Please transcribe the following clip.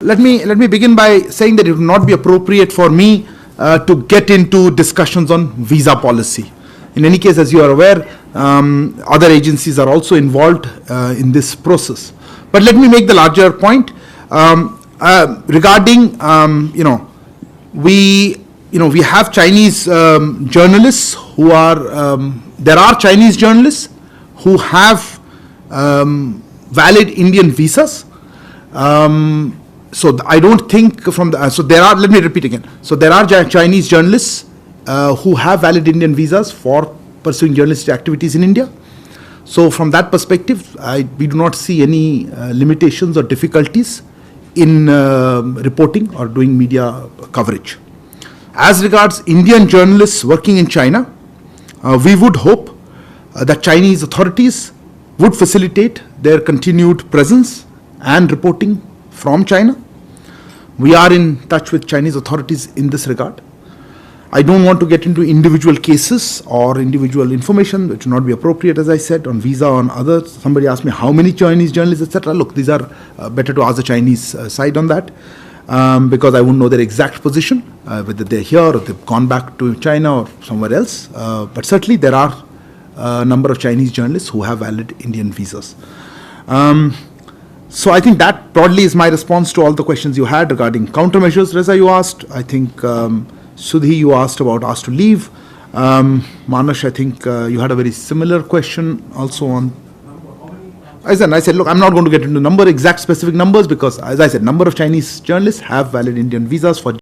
Let me begin by saying that it would not be appropriate for me to get into discussions on visa policy. In any case, as you are aware, other agencies are also involved in this process. But let me make the larger point regarding we have Chinese journalists who are there are Chinese journalists who have valid Indian visas. So I don't think from the so there are. Let me repeat again. So there are Chinese journalists who have valid Indian visas for pursuing journalistic activities in India. So from that perspective, we do not see any limitations or difficulties in reporting or doing media coverage. As regards Indian journalists working in China, we would hope that Chinese authorities would facilitate their continued presence and reporting from China. We are in touch with Chinese authorities in this regard. I don't want to get into individual cases or individual information, which would not be appropriate, as I said, on visa, on others. Somebody asked me how many Chinese journalists, etc. Look, these are better to ask the Chinese side on that, because I wouldn't know their exact position, whether they're here or they've gone back to China or somewhere else. But certainly there are a number of Chinese journalists who have valid Indian visas. So I think that broadly is my response to all the questions you had regarding countermeasures. Reza, you asked. I think Sudhi, you asked about asked to leave. Manush, I think you had a very similar question also on. I said, look, I'm not going to get into exact specific numbers, because, as I said, number of Chinese journalists have valid Indian visas for